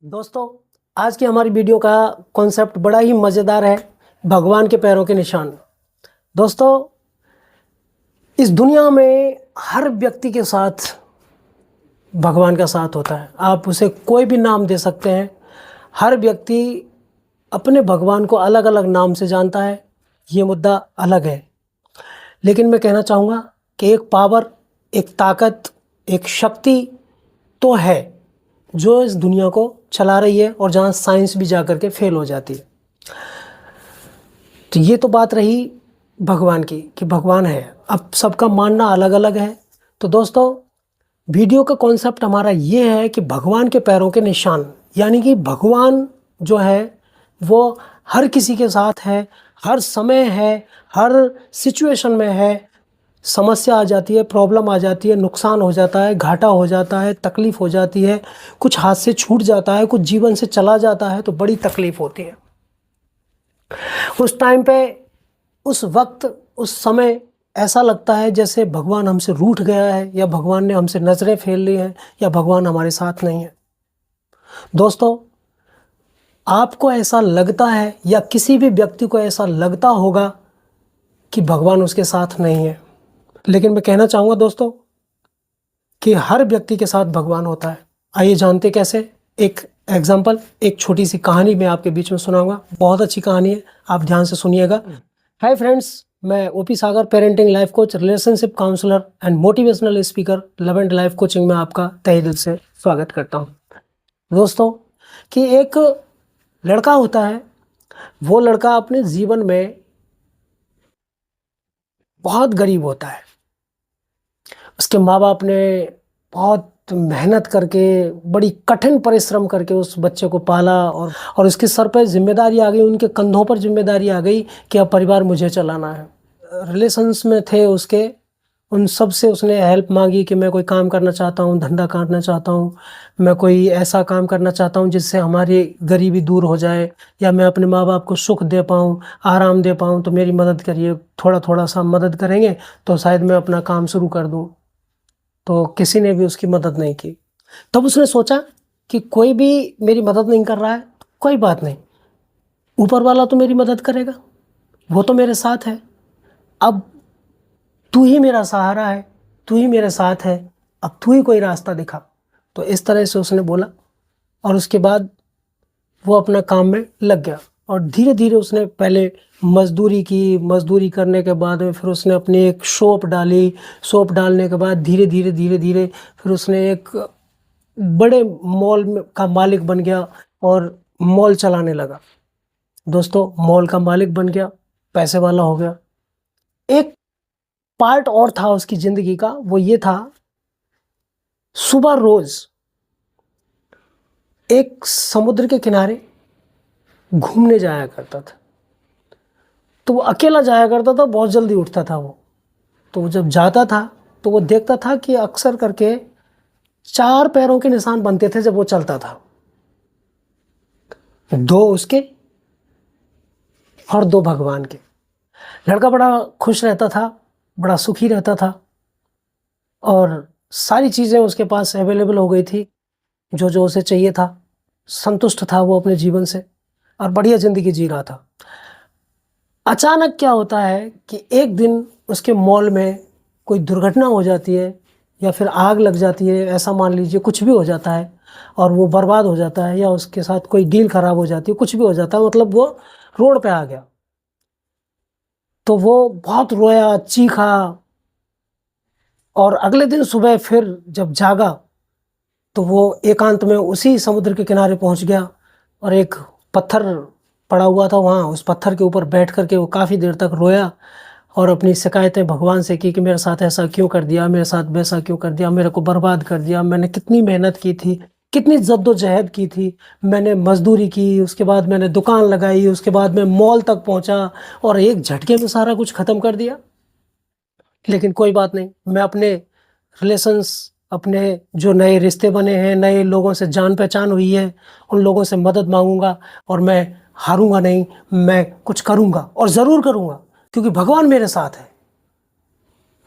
दोस्तों, आज की हमारी वीडियो का कॉन्सेप्ट बड़ा ही मज़ेदार है। भगवान के पैरों के निशान। दोस्तों, इस दुनिया में हर व्यक्ति के साथ भगवान का साथ होता है। आप उसे कोई भी नाम दे सकते हैं। हर व्यक्ति अपने भगवान को अलग अलग नाम से जानता है, ये मुद्दा अलग है। लेकिन मैं कहना चाहूँगा कि एक पावर, एक ताकत, एक शक्ति तो है जो इस दुनिया को चला रही है और जहाँ साइंस भी जा कर के फेल हो जाती है। तो ये तो बात रही भगवान की कि भगवान है। अब सबका मानना अलग अलग है। तो दोस्तों, वीडियो का कॉन्सेप्ट हमारा ये है कि भगवान के पैरों के निशान, यानी कि भगवान जो है वो हर किसी के साथ है, हर समय है, हर सिचुएशन में है। समस्या आ जाती है, प्रॉब्लम आ जाती है, नुकसान हो जाता है, घाटा हो जाता है, तकलीफ़ हो जाती है, कुछ हाथ से छूट जाता है, कुछ जीवन से चला जाता है तो बड़ी तकलीफ़ होती है। उस टाइम पे, उस वक्त, उस समय ऐसा लगता है जैसे भगवान हमसे रूठ गया है, या भगवान ने हमसे नज़रें फेर ली हैं, या भगवान हमारे साथ नहीं है। दोस्तों, आपको ऐसा लगता है या किसी भी व्यक्ति को ऐसा लगता होगा कि भगवान उसके साथ नहीं है, लेकिन मैं कहना चाहूँगा दोस्तों कि हर व्यक्ति के साथ भगवान होता है। आइए जानते कैसे। एक एग्जाम्पल, एक छोटी सी कहानी मैं आपके बीच में सुनाऊंगा। बहुत अच्छी कहानी है, आप ध्यान से सुनिएगा। हाय फ्रेंड्स, मैं OP Sagar, parenting life coach, relationship counsellor and motivational speaker, love and life coaching में आपका तहे दिल से स्वागत करता हूँ। दोस्तों, कि एक लड़का होता है, वो लड़का अपने जीवन में बहुत गरीब होता है। उसके माँ बाप ने बहुत मेहनत करके, बड़ी कठिन परिश्रम करके उस बच्चे को पाला, और उसके सर पर जिम्मेदारी आ गई, उनके कंधों पर जिम्मेदारी आ गई कि अब परिवार मुझे चलाना है। रिलेशंस में थे उसके, उन सब से उसने हेल्प मांगी कि मैं कोई काम करना चाहता हूँ, धंधा करना चाहता हूँ, मैं कोई ऐसा काम करना चाहता हूँ जिससे हमारी गरीबी दूर हो जाए, या मैं अपने माँ बाप को सुख दे पाऊँ, आराम दे पाऊँ, तो मेरी मदद करिए। थोड़ा थोड़ा सा मदद करेंगे तो शायद मैं अपना काम शुरू कर दूँ। तो किसी ने भी उसकी मदद नहीं की। तब उसने सोचा कि कोई भी मेरी मदद नहीं कर रहा है, कोई बात नहीं, ऊपर वाला तो मेरी मदद करेगा, वो तो मेरे साथ है। अब तू ही मेरा सहारा है, तू ही मेरे साथ है, अब तू ही कोई रास्ता दिखा। तो इस तरह से उसने बोला, और उसके बाद वो अपना काम में लग गया। और धीरे धीरे उसने पहले मजदूरी की, मजदूरी करने के बाद में फिर उसने अपनी एक शॉप डाली। शॉप डालने के बाद धीरे धीरे फिर उसने एक बड़े मॉल का मालिक बन गया और मॉल चलाने लगा। दोस्तों, मॉल का मालिक बन गया, पैसे वाला हो गया। एक पार्ट और था उसकी ज़िंदगी का, वो ये था, सुबह रोज़ एक समुद्र के किनारे घूमने जाया करता था। तो वो अकेला जाया करता था, बहुत जल्दी उठता था वो। तो वो जब जाता था तो वो देखता था कि अक्सर करके 4 पैरों के निशान बनते थे जब वो चलता था। 2 उसके और 2 भगवान के। लड़का बड़ा खुश रहता था, बड़ा सुखी रहता था, और सारी चीज़ें उसके पास अवेलेबल हो गई थी, जो जो उसे चाहिए था। संतुष्ट था वो अपने जीवन से, और बढ़िया ज़िंदगी जी रहा था। अचानक क्या होता है कि एक दिन उसके मॉल में कोई दुर्घटना हो जाती है, या फिर आग लग जाती है, ऐसा मान लीजिए, कुछ भी हो जाता है, और वो बर्बाद हो जाता है, या उसके साथ कोई डील खराब हो जाती है, कुछ भी हो जाता है, मतलब वो रोड पे आ गया। तो वो बहुत रोया, चीखा, और अगले दिन सुबह फिर जब जागा तो वो एकांत में उसी समुद्र के किनारे पहुंच गया, और एक पत्थर पड़ा हुआ था वहाँ, उस पत्थर के ऊपर बैठ करके वो काफ़ी देर तक रोया, और अपनी शिकायतें भगवान से की कि मेरे साथ ऐसा क्यों कर दिया, मेरे साथ वैसा क्यों कर दिया, मेरे को बर्बाद कर दिया। मैंने कितनी मेहनत की थी, कितनी जद्दोजहद की थी, मैंने मजदूरी की, उसके बाद मैंने दुकान लगाई, उसके बाद मैं मॉल तक पहुँचा, और एक झटके में सारा कुछ ख़त्म कर दिया। लेकिन कोई बात नहीं, मैं अपने रिलेशंस, अपने जो नए रिश्ते बने हैं, नए लोगों से जान पहचान हुई है, उन लोगों से मदद मांगूंगा, और मैं हारूंगा नहीं, मैं कुछ करूंगा, और ज़रूर करूंगा, क्योंकि भगवान मेरे साथ है।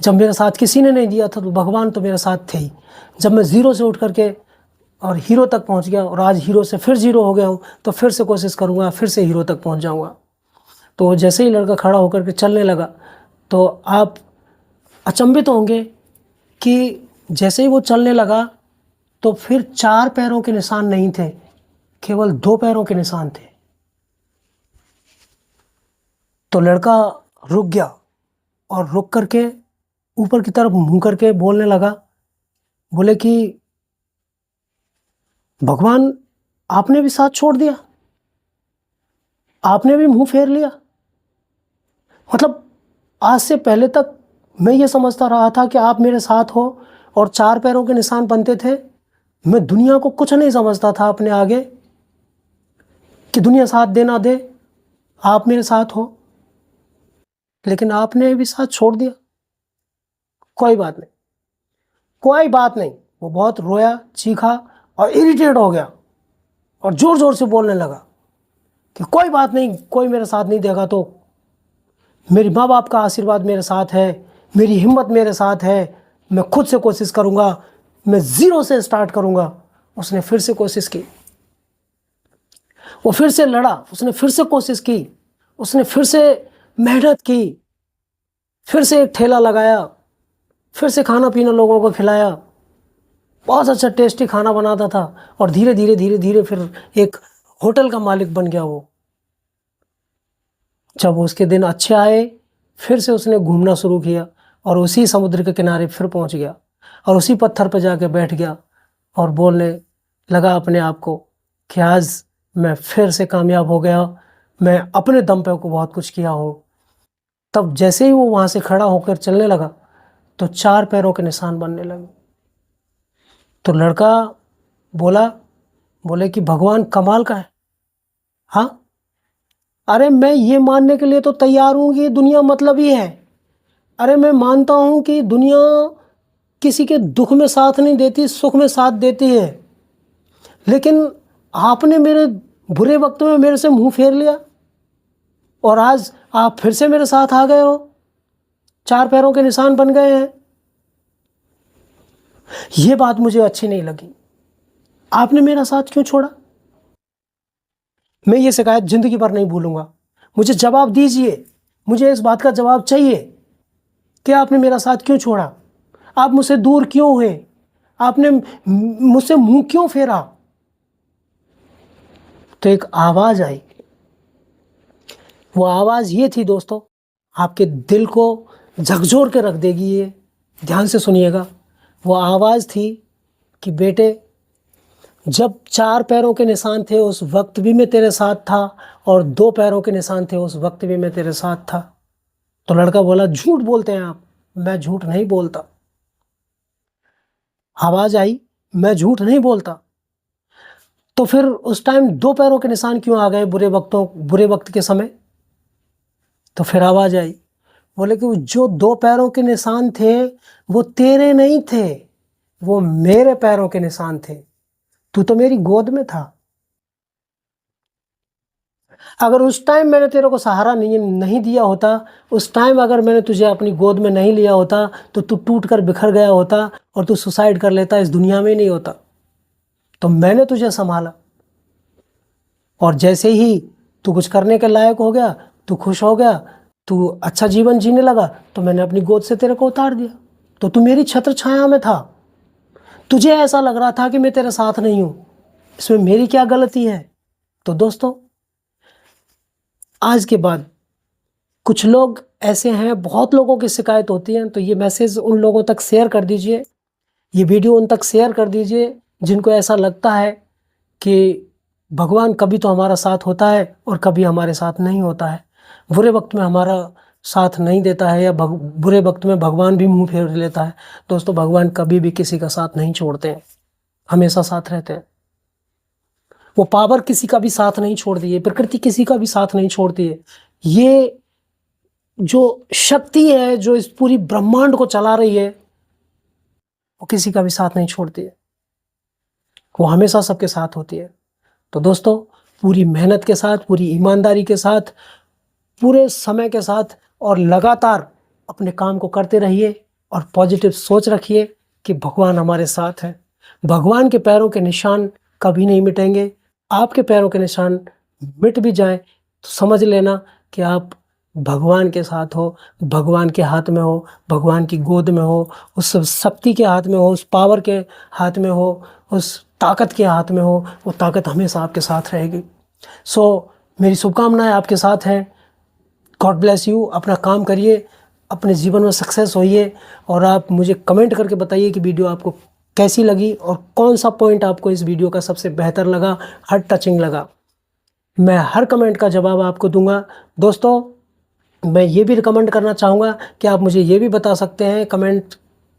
जब मेरे साथ किसी ने नहीं दिया था तो भगवान तो मेरे साथ थे ही। जब मैं ज़ीरो से उठ करके और हीरो तक पहुंच गया, और आज हीरो से फिर जीरो हो गया हूँ, तो फिर से कोशिश करूँगा, फिर से हीरो तक पहुंच जाऊँगा। तो जैसे ही लड़का खड़ा होकर के चलने लगा, तो आप अचंभित होंगे कि जैसे ही वो चलने लगा तो फिर 4 पैरों के निशान नहीं थे, केवल 2 पैरों के निशान थे। तो लड़का रुक गया और रुक करके ऊपर की तरफ मुंह करके बोलने लगा, बोले कि भगवान, आपने भी साथ छोड़ दिया, आपने भी मुंह फेर लिया। मतलब आज से पहले तक मैं ये समझता रहा था कि आप मेरे साथ हो और 4 पैरों के निशान बनते थे। मैं दुनिया को कुछ नहीं समझता था अपने आगे कि दुनिया साथ दे ना दे, आप मेरे साथ हो, लेकिन आपने भी साथ छोड़ दिया। कोई बात नहीं, कोई बात नहीं। वो बहुत रोया, चीखा और इरिटेट हो गया और जोर जोर से बोलने लगा कि कोई बात नहीं, कोई मेरे साथ नहीं देगा तो मेरे माँ बाप का आशीर्वाद मेरे साथ है, मेरी हिम्मत मेरे साथ है, मैं खुद से कोशिश करूँगा, मैं ज़ीरो से स्टार्ट करूँगा। उसने फिर से कोशिश की, वो फिर से लड़ा, उसने फिर से कोशिश की, उसने फिर से मेहनत की, फिर से एक ठेला लगाया, फिर से खाना पीना लोगों को खिलाया, बहुत अच्छा टेस्टी खाना बनाता था, और धीरे धीरे धीरे धीरे फिर एक होटल का मालिक बन गया वो। जब उसके दिन अच्छे आए, फिर से उसने घूमना शुरू किया और उसी समुद्र के किनारे फिर पहुंच गया और उसी पत्थर पर जाके बैठ गया और बोलने लगा अपने आप को कि आज मैं फिर से कामयाब हो गया, मैं अपने दम पे को बहुत कुछ किया हूँ। तब जैसे ही वो वहाँ से खड़ा होकर चलने लगा तो 4 पैरों के निशान बनने लगे। तो लड़का बोले कि भगवान कमाल का है। हाँ, अरे मैं ये मानने के लिए तो तैयार हूँ कि दुनिया मतलब ही है। अरे मैं मानता हूँ कि दुनिया किसी के दुख में साथ नहीं देती, सुख में साथ देती है, लेकिन आपने मेरे बुरे वक्त में मेरे से मुंह फेर लिया और आज आप फिर से मेरे साथ आ गए हो, 4 पैरों के निशान बन गए हैं। ये बात मुझे अच्छी नहीं लगी, आपने मेरा साथ क्यों छोड़ा? मैं ये शिकायत जिंदगी भर नहीं भूलूंगा। मुझे जवाब दीजिए, मुझे इस बात का जवाब चाहिए कि आपने मेरा साथ क्यों छोड़ा, आप मुझसे दूर क्यों हुए, आपने मुझसे मुंह क्यों फेरा? तो एक आवाज आई। वो आवाज ये थी दोस्तों, आपके दिल को झकझोर के रख देगी ये, ध्यान से सुनिएगा। वो आवाज थी कि बेटे, जब 4 पैरों के निशान थे उस वक्त भी मैं तेरे साथ था, और 2 पैरों के निशान थे उस वक्त भी मैं तेरे साथ था। तो लड़का बोला, झूठ बोलते हैं आप। मैं झूठ नहीं बोलता। आवाज आई, मैं झूठ नहीं बोलता। तो फिर उस टाइम 2 पैरों के निशान क्यों आ गए बुरे वक्त के समय? तो फिर आवाज आई, बोले कि जो 2 पैरों के निशान थे वो तेरे नहीं थे, वो मेरे पैरों के निशान थे। तू तो मेरी गोद में था। अगर उस टाइम मैंने तेरे को सहारा नहीं दिया होता, उस टाइम अगर मैंने तुझे अपनी गोद में नहीं लिया होता, तो तू टूट कर बिखर गया होता और तू सुसाइड कर लेता, इस दुनिया में नहीं होता। तो मैंने तुझे संभाला, और जैसे ही तू कुछ करने के लायक हो गया, तू खुश हो गया, तू अच्छा जीवन जीने लगा, तो मैंने अपनी गोद से तेरे को उतार दिया। तो तू मेरी छत्र छाया में था। तुझे ऐसा लग रहा था कि मैं तेरे साथ नहीं हूं, इसमें मेरी क्या गलती है? तो दोस्तों, आज के बाद कुछ लोग ऐसे हैं, बहुत लोगों की शिकायत होती है, तो ये मैसेज उन लोगों तक शेयर कर दीजिए, ये वीडियो उन तक शेयर कर दीजिए जिनको ऐसा लगता है कि भगवान कभी तो हमारा साथ होता है और कभी हमारे साथ नहीं होता है, बुरे वक्त में हमारा साथ नहीं देता है, या बुरे वक्त में भगवान भी मुंह फेर लेता है। दोस्तों, भगवान कभी भी किसी का साथ नहीं छोड़ते हैं, हमेशा साथ रहते हैं। वो पावर किसी का भी साथ नहीं छोड़ती है, प्रकृति किसी का भी साथ नहीं छोड़ती है। ये जो शक्ति है जो इस पूरी ब्रह्मांड को चला रही है, वो किसी का भी साथ नहीं छोड़ती है, वो हमेशा सबके साथ होती है। तो दोस्तों, पूरी मेहनत के साथ, पूरी ईमानदारी के साथ, पूरे समय के साथ और लगातार अपने काम को करते रहिए और पॉजिटिव सोच रखिए कि भगवान हमारे साथ है। भगवान के पैरों के निशान कभी नहीं मिटेंगे। आपके पैरों के निशान मिट भी जाएं तो समझ लेना कि आप भगवान के साथ हो, भगवान के हाथ में हो, भगवान की गोद में हो, उस शक्ति के हाथ में हो, उस पावर के हाथ में हो, उस ताकत के हाथ में हो। वो ताकत हमेशा आपके साथ रहेगी। मेरी शुभकामनाएं आपके साथ हैं। God bless you. अपना काम करिए, अपने जीवन में सक्सेस होइए, और आप मुझे कमेंट करके बताइए कि वीडियो आपको कैसी लगी और कौन सा पॉइंट आपको इस वीडियो का सबसे बेहतर लगा, हार्ट टचिंग लगा। मैं हर कमेंट का जवाब आपको दूंगा। दोस्तों, मैं ये भी रिकमेंड करना चाहूँगा कि आप मुझे ये भी बता सकते हैं कमेंट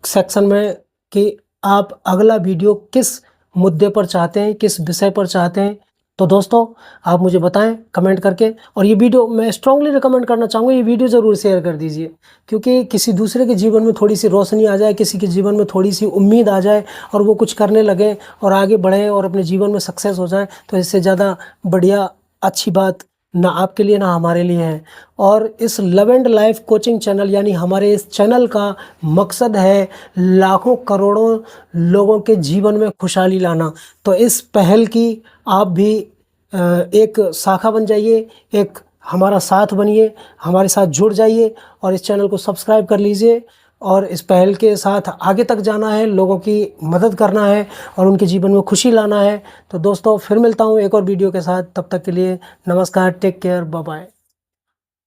सेक्शन में कि आप अगला वीडियो किस मुद्दे पर चाहते हैं, किस विषय पर चाहते हैं। तो दोस्तों, आप मुझे बताएं कमेंट करके। और ये वीडियो मैं स्ट्रांगली रिकमेंड करना चाहूँगा, ये वीडियो ज़रूर शेयर कर दीजिए, क्योंकि किसी दूसरे के जीवन में थोड़ी सी रोशनी आ जाए, किसी के जीवन में थोड़ी सी उम्मीद आ जाए और वो कुछ करने लगे और आगे बढ़े और अपने जीवन में सक्सेस हो जाए, तो इससे ज़्यादा बढ़िया अच्छी बात ना आपके लिए ना हमारे लिए है। और इस love and life coaching channel यानी हमारे इस चैनल का मकसद है लाखों करोड़ों लोगों के जीवन में खुशहाली लाना। तो इस पहल की आप भी एक शाखा बन जाइए, एक हमारा साथ बनिए, हमारे साथ जुड़ जाइए और इस चैनल को सब्सक्राइब कर लीजिए। और इस पहल के साथ आगे तक जाना है, लोगों की मदद करना है और उनके जीवन में खुशी लाना है। तो दोस्तों, फिर मिलता हूँ एक और वीडियो के साथ। तब तक के लिए नमस्कार, टेक केयर, बाय बाय।